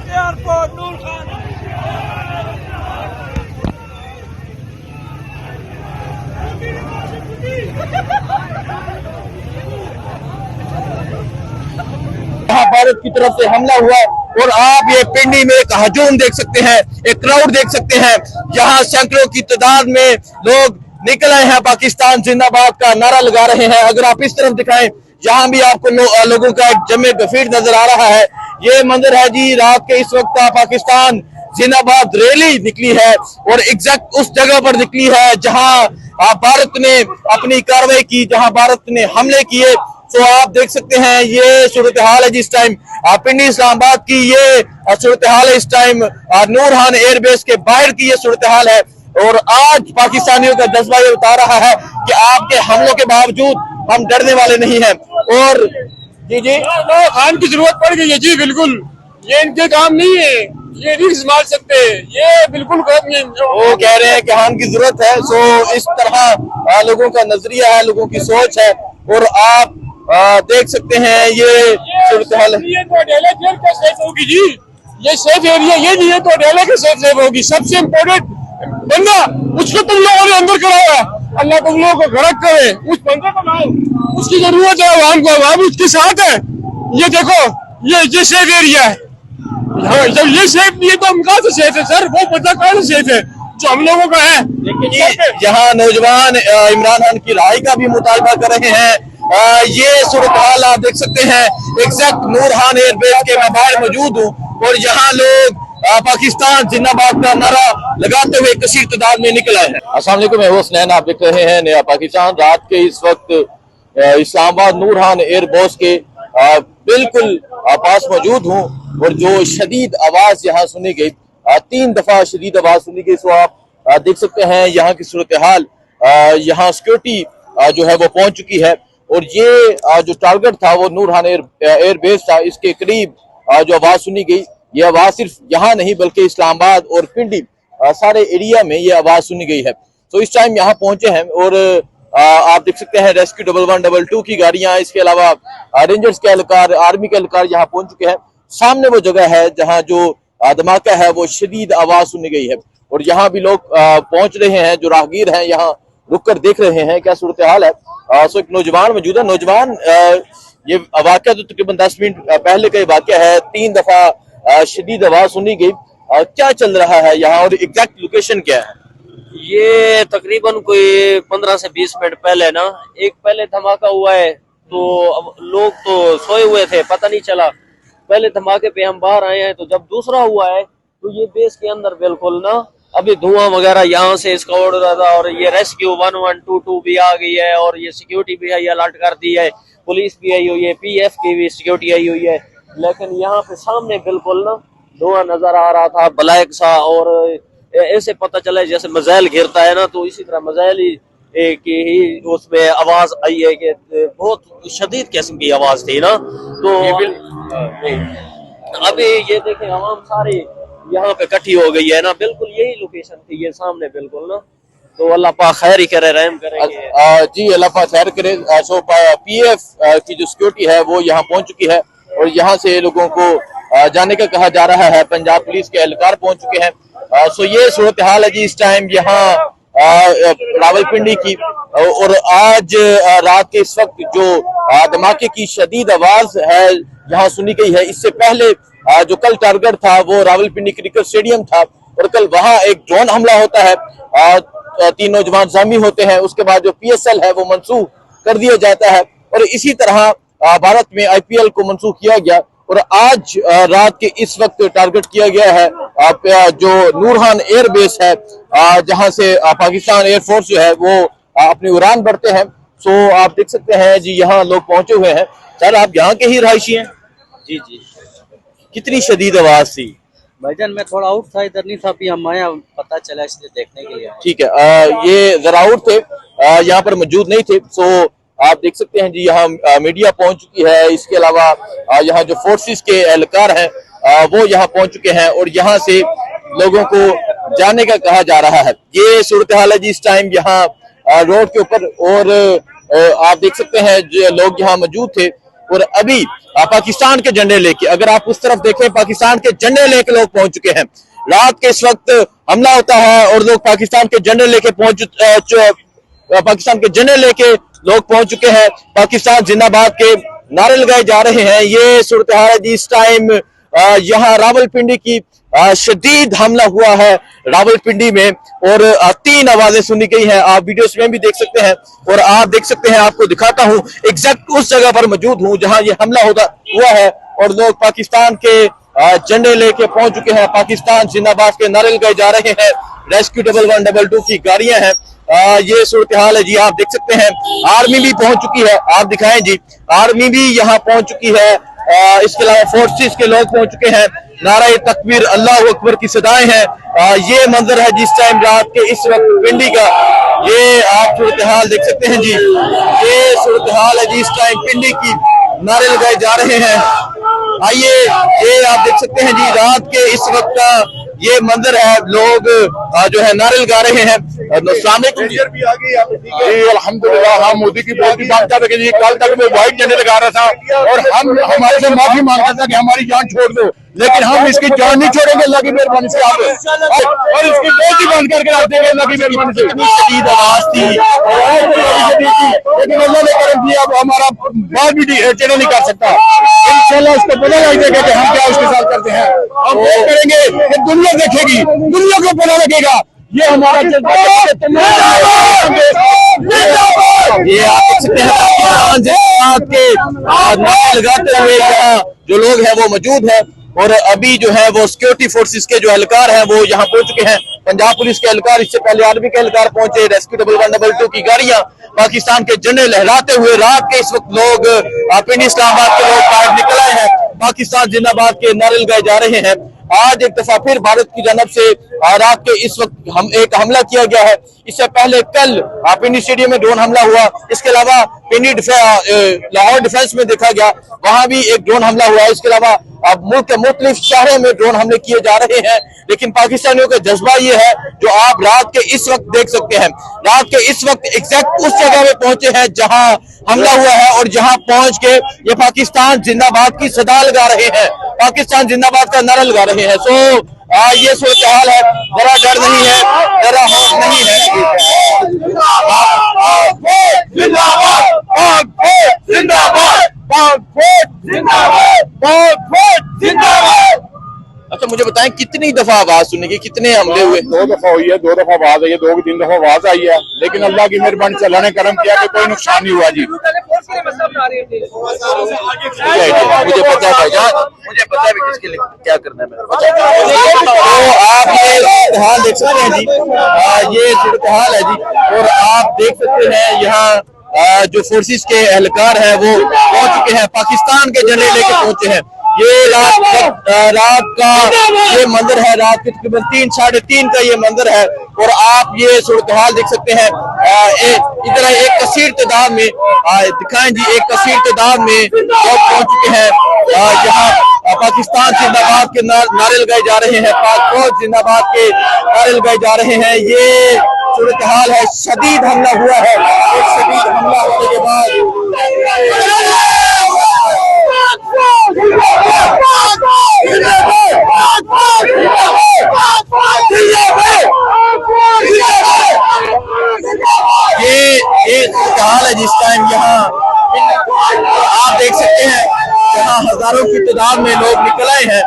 Airport नूर खान भारत की तरफ से हमला हुआ और आप ये पिंडी में एक हजूम देख सकते हैं, एक क्राउड देख सकते हैं। यहाँ सैकड़ों की तादाद में लोग निकल आए हैं, पाकिस्तान जिंदाबाद का नारा लगा रहे हैं। अगर आप इस तरफ दिखाएं, यहाँ भी आपको लोगों का एक जमे गफीर नजर आ रहा है। ये मंजर है जी, रात के इस वक्त पाकिस्तान जिंदाबाद रैली निकली है और एग्जैक्ट उस जगह पर निकली है जहां भारत ने अपनी कार्रवाई की, जहां भारत ने हमले किए। तो आप देख सकते हैं ये सूरत हाल है जिस टाइम पिंडी इस्लामाबाद की ये सूरत हाल है। इस टाइम नूरहान एयरबेस के बाहर की ये सूरत हाल है और आज पाकिस्तानियों का जज्बा ये बता रहा है कि आपके हमलों के बावजूद हम डरने वाले नहीं हैं। और जी जी खान की जरूरत पड़ गई है जी, बिल्कुल ये इनके काम नहीं है, ये नहीं संभाल सकते, ये बिल्कुल वो कह रहे हैं कि खान की जरूरत है। सो इस तरह लोगों का नजरिया है, लोगों की सोच है और आप देख सकते हैं ये सूरत हाल है। ये तो अडेला जेल का सेफ होगी जी, ये सेफ एरिया ये नहीं है तो अडेला का सेफ होगी। सबसे इम्पोर्टेंट बंदा उसको तुम लोगों ने अंदर कराया, अल्लाह तुम लोगों को गरक करे, उस बंदे को लाओ, उसकी जरूरत है आवाम को, आवाम उसके साथ है। ये देखो ये सेफ एरिया है, हाँ जब ये सेफ नहीं है तो हम कहाँ से सेफ है सर? वो बंदा कहाँ से सेफ है जो हम लोगों का है? लेकिन यहाँ नौजवान इमरान खान की राय का भी मुतालबा कर रहे हैं। ये सूरत हाल आप देख सकते हैं, एग्जैक्ट नूरहान एयरबेस के मैं बाहर मौजूद हूँ और यहाँ लोग पाकिस्तान जिंदाबाद का नारा लगाते हुए कसीर तादाद में निकल आए हैं। अस्सलाम वालेकुम, मैं हुसनैन, आप देख रहे हैं नया पाकिस्तान। रात के इस वक्त इस्लामाबाद नूरहान एयरबेस के बिल्कुल पास मौजूद हूँ और जो शदीद आवाज यहाँ सुनी गई, 3 दफा शदीद आवाज सुनी गई। सो आप देख सकते हैं यहाँ की सूरत हाल, यहाँ सिक्योरिटी जो है वो पहुंच चुकी है और ये जो टारगेट था वो नूरहान एयरबेस था, इसके करीब जो आवाज सुनी गई, ये आवाज सिर्फ यहाँ नहीं बल्कि इस्लामाबाद और पिंडी सारे एरिया में ये आवाज सुनी गई है। तो इस टाइम यहाँ पहुंचे हैं और आप देख सकते हैं रेस्क्यू 1112 की गाड़ियां, इसके अलावा रेंजर्स के एहलकार, आर्मी के एहलकार यहाँ पहुंच चुके हैं। सामने वो जगह है जहाँ जो धमाका है वो शदीद आवाज सुनी गई है और यहाँ भी लोग पहुंच रहे हैं, जो राहगीर हैं यहाँ रुक कर देख रहे हैं क्या सूरत हाल है। सो एक नौजवान मौजूद है। नौजवान, ये वाकया तो तकरीबन 10 मिनट पहले का वाकया है, 3 दफा शदीद आवाज सुनी गई। क्या चल रहा है यहाँ और एग्जैक्ट लोकेशन क्या है? ये तकरीबन कोई 15 से 20 मिनट पहले ना एक पहले धमाका हुआ है, तो अब लोग तो सोए हुए थे, पता नहीं चला। पहले धमाके पे हम बाहर आए हैं, तो जब दूसरा हुआ है तो ये बेस के अंदर बिल्कुल ना अभी धुआं वगैरह यहाँ से इसका उड़ रहा था और ये रेस्क्यू 1122 भी आ गई है और ये सिक्योरिटी भी है, अलर्ट कर दी है, पुलिस भी आई हुई है, पीएफ की भी सिक्योरिटी आई हुई है। लेकिन यहाँ पे सामने बिल्कुल ना धुआं नजर आ रहा था ब्लैक सा और ऐसे पता चला जैसे मिसाइल गिरता है ना, तो इसी तरह मिसाइल की ही उसमें आवाज आई है कि बहुत शदीद किस्म की आवाज थी ना। तो अभी ये देखें आवाम सारी यहाँ पे इकट्ठी हो गई है ना, बिल्कुल यही लोकेशन थी ये सामने बिल्कुल ना। तो अल्लाह पाक खैर ही करे, रहम करेंगे जी, अल्लाह पाक खैर करे। सो पीएफ की जो सिक्योरिटी है वो यहाँ पहुंच चुकी है और यहाँ से लोगों को जाने का कहा जा रहा है। पंजाब पुलिस के एहलकार पहुंच चुके हैं। सो ये सूरत हाल है जी इस टाइम यहाँ रावलपिंडी की। और आज रात के इस वक्त जो धमाके की शदीद आवाज है यहाँ सुनी गई है। इससे पहले जो कल टारगेट था वो रावलपिंडी क्रिकेट स्टेडियम था और कल वहां एक ड्रोन हमला होता है, 3 नौजवान जख्मी होते हैं। उसके बाद जो पीएसएल है वो मनसूख कर दिया जाता है और इसी तरह भारत में आईपीएल को मनसूख किया गया। और आज रात के इस वक्त टारगेट किया गया है जो नूरहान एयरबेस है, जहां से पाकिस्तान एयरफोर्स जो है वो अपनी उड़ान भरते हैं। सो आप देख सकते हैं जी यहाँ लोग पहुंचे हुए हैं। सर, आप यहाँ के ही रहायशी हैं? जी जी। कितनी शदीद आवाज थी? भाईजान मैं थोड़ा आउट था, इधर नहीं था, अभी हम आया, पता चला इसलिए देखने के लिए। ठीक है, ये जरा आउट थे, यहाँ पर मौजूद नहीं थे। सो आप देख सकते हैं जी यहाँ मीडिया पहुंच चुकी है। इसके अलावा यहाँ जो फोर्सेस के एहलकार हैं वो यहाँ पहुंच चुके हैं और यहाँ से लोगों को जाने का कहा जा रहा है। ये सूरत हाल है जी इस टाइम यहाँ रोड के ऊपर। और आप देख सकते हैं जो लोग यहाँ मौजूद थे और अभी पाकिस्तान के झंडे लेके, अगर आप उस तरफ देखें, पाकिस्तान के झंडे लेके लोग पहुंच चुके हैं। रात के इस वक्त हमला होता है और लोग पाकिस्तान के झंडे लेके पाकिस्तान के झंडे लेके लोग पहुंच चुके हैं। पाकिस्तान जिंदाबाद के नारे लगाए जा रहे हैं। ये सूरत हाल है जी इस टाइम यहाँ रावलपिंडी की शदीद हमला हुआ है रावलपिंडी में और 3 आवाजें सुनी गई हैं। आप वीडियोस में भी देख सकते हैं और आप देख सकते हैं, आपको दिखाता हूं, एग्जैक्ट उस जगह पर मौजूद हूं जहां ये हमला हुआ है और लोग पाकिस्तान के झंडे लेके पहुंच चुके हैं। पाकिस्तान जिंदाबाद के नारे लगाए जा रहे हैं। रेस्क्यू 1112 की गाड़ियां हैं। ये सूरत हाल है जी, आप देख सकते हैं। आर्मी भी पहुंच चुकी है, आप दिखाएं जी, आर्मी भी यहाँ पहुंच चुकी है। इसके अलावा फोर्सेस के लोग पहुंच चुके हैं। नारा तकबीर, अल्लाह अकबर की सदाएं हैं। ये मंजर है जिस टाइम रात के इस वक्त पिंडी का, ये आप सूरत हाल देख सकते हैं जी। ये सूरत हाल है जी इस टाइम पिंडी की, नारे लगाए जा रहे हैं। आइए, ये आप देख सकते हैं जी रात के इस वक्त का ये मंजर है। लोग जो है नारे लगा रहे हैं। अल्हम्दुलिल्लाह, हम मोदी की बहुत ही बात कर रहे हैं। कल तक मैं व्हाइट झंडे लगा रहा था और हम हमारे से माफी मांगता था कि हमारी जान छोड़ दो, लेकिन हम इसकी जान नहीं छोड़ेंगे अल्लाह की मेहरबानी से। आप और इसकी बहुत ही बंद करके रख देंगे अल्लाह की मेहरबानी से। शदीद आवाज थी लेकिन अल्लाह ने करम दिया, अब हमारा बात भी चेहरा नहीं कर सकता। इंशाल्लाह उसको पता लग जाएगा कि हम क्या उसके साथ करते हैं। हम वो करेंगे कि दुनिया देखेगी, दुनिया को पता लगेगा ये हमारा ये आप देख सकते हैं पाकिस्तान जिंदाबाद के नारे लगाते हुए यहाँ जो लोग हैं वो मौजूद है। और अभी जो है वो सिक्योरिटी फोर्सेस के जो एहलकार हैं वो यहाँ पहुंच चुके हैं। पंजाब पुलिस के एहलकार, इससे पहले आर्मी के एहलकार पहुंचे। रेस्क्यू 1112 की गाड़ियां पाकिस्तान के झंडे लहराते हुए रात के इस वक्त लोग पिंडी इस्लामाबाद के लोग बाहर निकल आए हैं। पाकिस्तान जिंदाबाद के नारे लगाए जा रहे हैं। आज एक दफा फिर भारत की जानब से रात के इस वक्त एक हमला किया गया है। इससे पहले कल पिंडी स्टेडियम में ड्रोन हमला हुआ। इसके अलावा पिंडी लाहौर डिफेंस में देखा गया, वहां भी एक ड्रोन हमला हुआ। इसके अलावा अब मुल्क के मुख्तलिफ शहरों में ड्रोन हमले किए जा रहे हैं। लेकिन पाकिस्तानियों का जज्बा ये है जो आप रात के इस वक्त देख सकते हैं। रात के इस वक्त एग्जैक्ट उस जगह में पहुंचे हैं जहां हमला हुआ है और जहां पहुंच के ये पाकिस्तान जिंदाबाद की सदा लगा रहे हैं, पाकिस्तान जिंदाबाद का नारा लगा रहे हैं। सो ये सूरत हाल है। जरा डर नहीं है, जरा खौफ नहीं है। अच्छा, मुझे बताएं कितनी दफा आवाज सुनी की, कितने हमले हुए? 2 दफा हुई है, 2 दफा आवाज आई है, 2 3 दफा आवाज आई है, लेकिन अल्लाह की मेहरबानी से अल्लाह ने करम किया कि कोई नुकसान नहीं हुआ जी। मुझे पता है भाईजान, मुझे पता है किसके लिए क्या करना है। तो आप ये हाल देख सकते हैं जी, ये सूरत हाल है जी। और आप देख सकते हैं यहाँ जो फोर्सेस के एहलकार हैं वो पहुंच चुके हैं, पाकिस्तान के झंडे लेके पहुंचे हैं। ये रात का ये मंदिर है, रात के तकरीबन 3 साढ़े 3 का ये मंदिर है। और आप ये सूरत हाल देख सकते हैं। इधर एक कसीर तादाद में दिखाएं जी, एक कसीर तादाद में लोग पहुंच चुके हैं। यहाँ पाकिस्तान जिंदाबाद के नारे लगाए जा रहे हैं, पाक फौज जिंदाबाद के नारे लगाए जा रहे हैं। ये सूरत हाल है। शदीद हमला हुआ है। शदीद हमला होने के बाद ये हाल है जिस टाइम यहाँ आप देख सकते हैं यहाँ हजारों की तादाद में लोग निकल आए हैं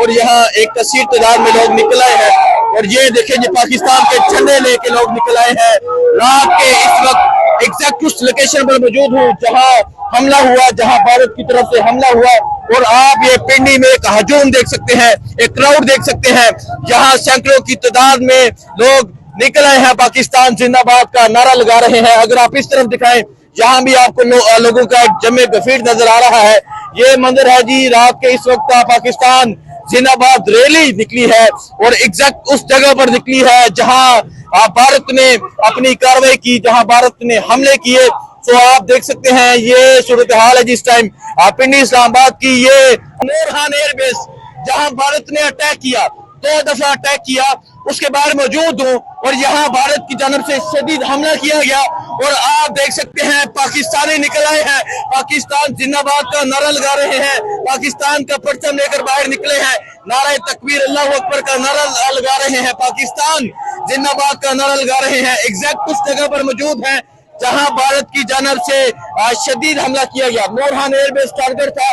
और यहाँ एक कसीर तादाद में लोग निकल आए हैं। और ये देखें जी पाकिस्तान के झंडे लेके लोग निकल आए हैं। रात के इस वक्त एग्जैक्ट उस लोकेशन पर मौजूद हूँ जहाँ हमला हुआ, जहाँ भारत की तरफ से हमला हुआ। और आप ये पिंडी में एक हजूम देख सकते हैं, एक क्राउड देख सकते हैं जहाँ सैकड़ों की तादाद में लोग निकल आए हैं, पाकिस्तान जिंदाबाद का नारा लगा रहे हैं। अगर आप इस तरफ दिखाएं, यहाँ भी आपको लोगों का एक जमे गफीर नजर आ रहा है। ये मंदिर है जी, रात के इस वक्त पाकिस्तान जिंदाबाद रैली निकली है और एग्जैक्ट उस जगह पर निकली है जहां भारत ने अपनी कार्रवाई की, जहां भारत ने हमले किए तो आप देख सकते हैं ये सूरत हाल है जिस टाइम पिंडी इस्लामाबाद की। ये नूरहान एयरबेस जहां भारत ने अटैक किया, 2 दफा अटैक किया, उसके बाहर मौजूद हूं और यहाँ भारत की जानब से शदीद हमला किया गया। और आप देख सकते हैं पाकिस्तानी निकल आए हैं, पाकिस्तान जिंदाबाद का नारा लगा रहे हैं, पाकिस्तान का परचम लेकर बाहर निकले हैं, नारा तकबीर अल्लाह अकबर का नारा लगा रहे हैं, पाकिस्तान जिंदाबाद का नारा लगा रहे हैं। एग्जैक्ट उस जगह पर मौजूद हैं जहां भारत की जानब से शदीद हमला किया गया। नूरहान एयरबेस टारगेट था,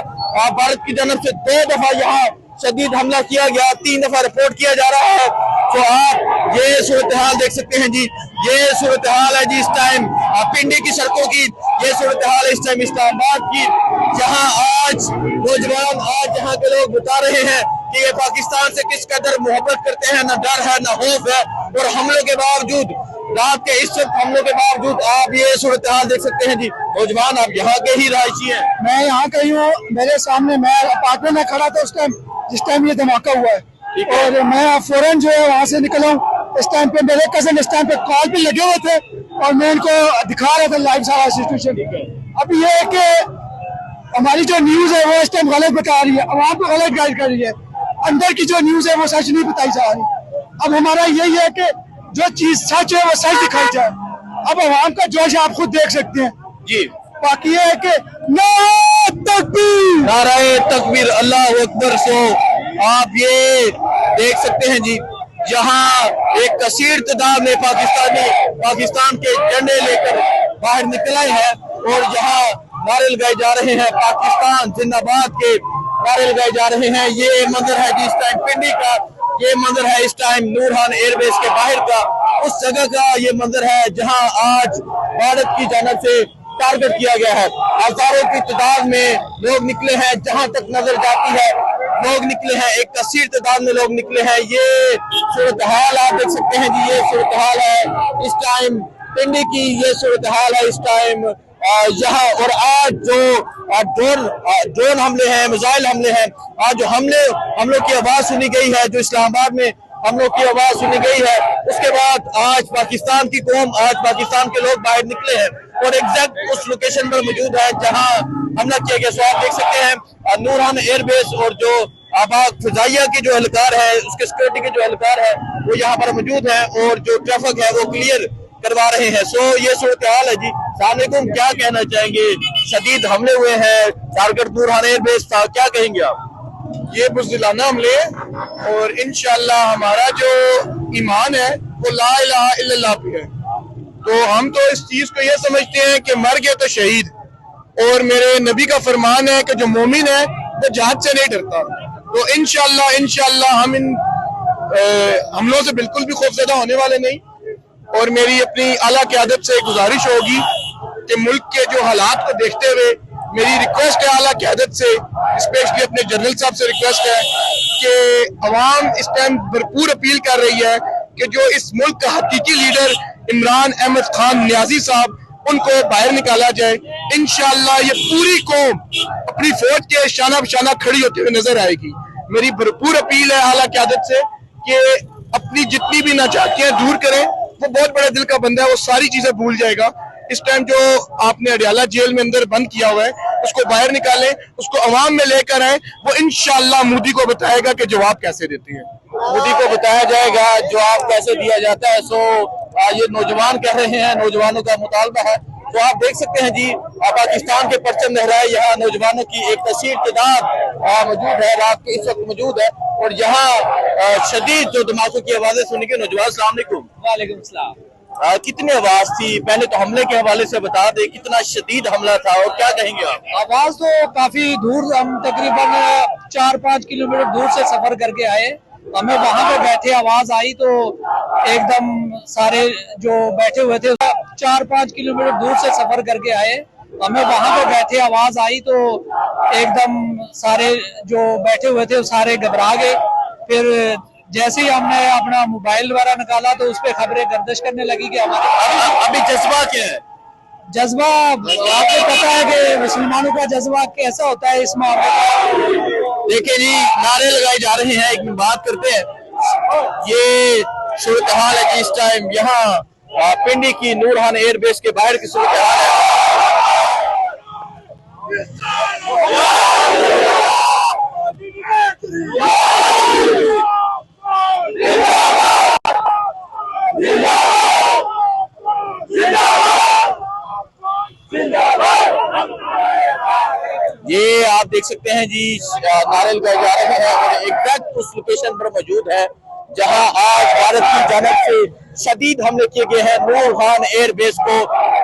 भारत की जानब से 2 दफा यहाँ शदीद हमला किया गया, 3 दफा रिपोर्ट किया जा रहा है। तो आप ये सूरत हाल देख सकते हैं जी, ये सूरत हाल है जी इस टाइम पिंडी की सड़कों की, ये सूरत हाल है इस टाइम इस्लामाबाद की, जहां आज नौजवान, आज यहाँ के लोग बता रहे हैं कि ये पाकिस्तान से किस कदर मोहब्बत करते हैं, न डर है न खौफ है। और हमलों के बावजूद, रात के इस वक्त हमलों के बावजूद आप ये सूरत हाल देख सकते हैं जी। नौजवान आप यहाँ के ही रहायशी हैं? मैं यहाँ का ही हूँ, मेरे सामने मैं अपार्टमेंट में खड़ा था उस टाइम जिस टाइम ये धमाका हुआ है, और मैं फौरन जो है वहाँ से निकला हूँ। इस टाइम पे मेरे कजन इस टाइम पे कॉल पे लगे हुए थे और मैं इनको दिखा रहा था लाइव सारा सिचुएशन। अब ये है कि हमारी जो न्यूज है वो इस टाइम गलत बता रही है, आवाम को गलत गाइड कर रही है, अंदर की जो न्यूज है वो सच नहीं बताई जा रही। अब हमारा यही है कि जो चीज सच है वो सच दिखाई जाए। अब आवाम का जोश आप खुद देख सकते हैं जी। बाकी ये है कि नारे तकबीर, नारे तकबीर अल्लाह अकबर। सो आप ये देख सकते हैं जी, जहां एक कसीर तादाद में पाकिस्तान के झंडे लेकर बाहर निकले हैं और जहां नारे लगाए जा रहे हैं, पाकिस्तान जिंदाबाद के नारे लगाए जा रहे हैं। ये मंजर है जी इस टाइम पिंडी का, ये मंजर है इस टाइम नूरहान एयरबेस के बाहर का, उस जगह का ये मंजर है जहां आज भारत की जानब से टारगेट किया गया है। हजारों की तादाद में लोग निकले हैं, जहां तक नजर जाती है लोग निकले हैं, एक कसीर तादाद में लोग निकले हैं। ये सूरत हाल आप देख सकते हैं जी, ये सूरत हाल है इस टाइम पिंडी की, ये सूरत हाल है इस टाइम यहाँ। और आज जो ड्रोन हमले हैं, मिसाइल हमले हैं, आज जो हमलों की आवाज सुनी गई है, जो इस्लामाबाद में हमलों की आवाज सुनी गई है, उसके बाद आज पाकिस्तान की कौम, आज पाकिस्तान के लोग बाहर निकले हैं और एग्जैक्ट उस लोकेशन पर मौजूद है जहां हमला किया गया। सो आप देख सकते हैं नूरहान एयरबेस और जो आबाद फिजाइया के जो एहलकार है, उसके सिक्योरिटी के जो एहलकार है वो यहाँ पर मौजूद है और जो ट्रैफिक है वो क्लियर करवा रहे हैं। सो ये सूरत हाल है जी। सलामुअलैकुम, क्या कहना चाहेंगे? शदीद हमले हुए हैं, टारगेट नूरहान एयरबेस था, क्या कहेंगे आप? ये बुज़दिलाना हमले और इंशाअल्लाह हमारा जो ईमान है वो ला इलाहा इल्लल्लाह पे है। तो हम तो इस चीज को ये समझते हैं कि मर गए तो शहीद, और मेरे नबी का फरमान है कि जो मोमिन है वो जहाद से नहीं डरता। तो इंशाअल्लाह हम इन हमलों से बिल्कुल भी खौफजदा होने वाले नहीं। और मेरी अपनी आला क़यादत से गुजारिश होगी कि मुल्क के जो हालात को देखते हुए मेरी रिक्वेस्ट है आला क़यादत से, स्पेशली अपने जनरल साहब से रिक्वेस्ट है कि अवाम इस टाइम भरपूर अपील कर रही है कि जो इस मुल्क का हकीकी लीडर इमरान अहमद खान नियाजी साहब, उनको बाहर निकाला जाए। इंशाअल्लाह ये पूरी कौम अपनी फौज के शाना बशाना खड़ी होते हुए नजर आएगी। मेरी भरपूर अपील है आला क़यादत से कि अपनी जितनी भी नाचाकियां दूर करें। वो बहुत बड़े दिल का बंदा है, वो सारी चीजें भूल जाएगा। इस टाइम जो आपने अडियाला जेल में अंदर बंद किया हुआ है उसको बाहर निकालें, उसको अवाम में लेकर आए। वो इंशाअल्लाह मोदी को बताएगा कि जवाब कैसे देते हैं, मोदी को बताया जाएगा जवाब कैसे दिया जाता है। सो ये नौजवान कह रहे हैं, नौजवानों का मुतालबा है। तो आप देख सकते हैं जी, पाकिस्तान के परचम लहराए यहाँ नौजवानों की एक कसीर तादाद मौजूद है, रात के इस वक्त मौजूद है। और यहाँ शदीद जो धमाकों की आवाजें सुनी गई। नौजवान अस्सलाम वालेकुम। वालेकुम सलाम। कितनी आवाज थी? पहले तो हमले के हवाले से बता दे, कितना शदीद हमला था और क्या कहेंगे आप? आवाज तो काफी दूर, हम तकरीबन 4-5 किलोमीटर दूर से सफर करके आए। हमें वहां पे बैठे आवाज आई तो एकदम सारे जो बैठे हुए थे, 4-5 किलोमीटर दूर से सफर करके आए। हमें वहां पे बैठे आवाज आई तो एकदम सारे जो बैठे हुए थे सारे घबरा गए। फिर जैसे ही हमने अपना मोबाइल वगैरह निकाला तो उस पर खबरें गर्दिश करने लगी कि हमारे अभी जज्बा क्या है? जज्बा आपको पता है कि मुसलमानों का जज्बा कैसा होता है इस मामले में। देखिए जी, नारे लगाए जा रहे हैं, एक मिनट बात करते हैं। ये सूरत हाल है जी इस टाइम यहाँ पिंडी की नूरहान एयरबेस के बाहर की सूरत हाल है। ये आप देख सकते हैं जी, नारियल गाए जा रहे हैं और एग्जैक्ट उस लोकेशन पर मौजूद है जहां आज भारत की जानिब से शदीद हमले किए गए हैं। नूर खान एयरबेस को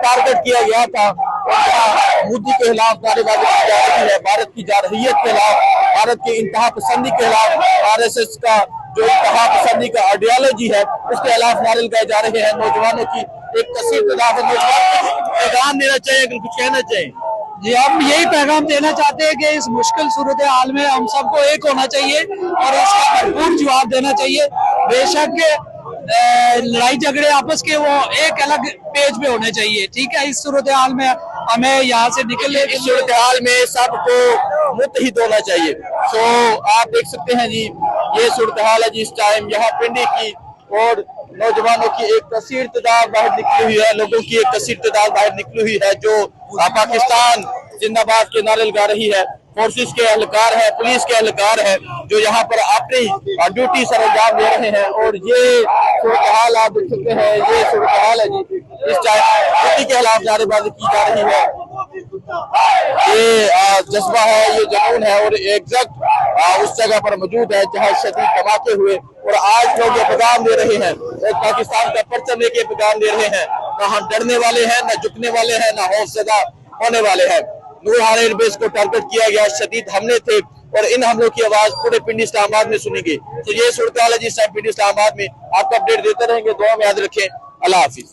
टारगेट किया गया था और जहां मोदी के खिलाफ नारेबाजी की जा रही है, भारत की जारहियत के खिलाफ, भारत के इंतहा पसंदी के खिलाफ, RSS का जो इंतहा पसंदी का आइडियोलॉजी है उसके खिलाफ नारियल गाए जा रहे हैं। नौजवानों की एक कसीर तादाद है। नौजवान पैगाम देना चाहिए, अगर कुछ कहना चाहिए जी, हम यही पैगाम देना चाहते हैं कि इस मुश्किल सूरत हाल में हम सबको एक होना चाहिए और इसका भरपूर जवाब देना चाहिए। बेशक लड़ाई झगड़े आपस के वो एक अलग पेज पे होने चाहिए, ठीक है। इस सूरत हाल में हमें यहाँ से निकलने इस सूरत हाल में सबको मुत्तहिद होना चाहिए। सो आप देख सकते हैं जी, ये सूरत हाल है जी इस टाइम यहाँ पिंडी की, और नौजवानों की एक कसीर तादाद बाहर निकली हुई है, लोगों की एक कसीर तादाद बाहर निकली हुई है जो पाकिस्तान जिंदाबाद के नारे लगा रही है। फोर्सेस के एहलकार है, पुलिस के एहलकार है जो यहाँ पर अपनी ड्यूटी सर अंजाम दे रहे हैं। और ये सूरत हाल आप देख सकते हैं, ये सूरत हाल है जी इस टाइम मोदी के खिलाफ नारेबाजी की जा रही है। ये जज्बा है, ये जुनून है और एग्जैक्ट उस जगह पर मौजूद है जहाँ शदीद धमाके हुए और आज लोग ये पैगाम दे रहे हैं, एक पाकिस्तान का परचम लेके पैगाम दे रहे हैं। ना हम डरने वाले हैं, ना झुकने वाले हैं, ना खौफजदा होने वाले हैं। नूर खान एयरबेस को टारगेट किया गया, शदीद हमले थे और इन हमलों की आवाज पूरे पिंडी इस्लामाबाद में सुनेगी। तो ये सूरत हाल है जिस टाइम पिंडी इस्लामाबाद में, आपको अपडेट देते रहेंगे। दुआ में याद रखें। अल्लाह हाफिज।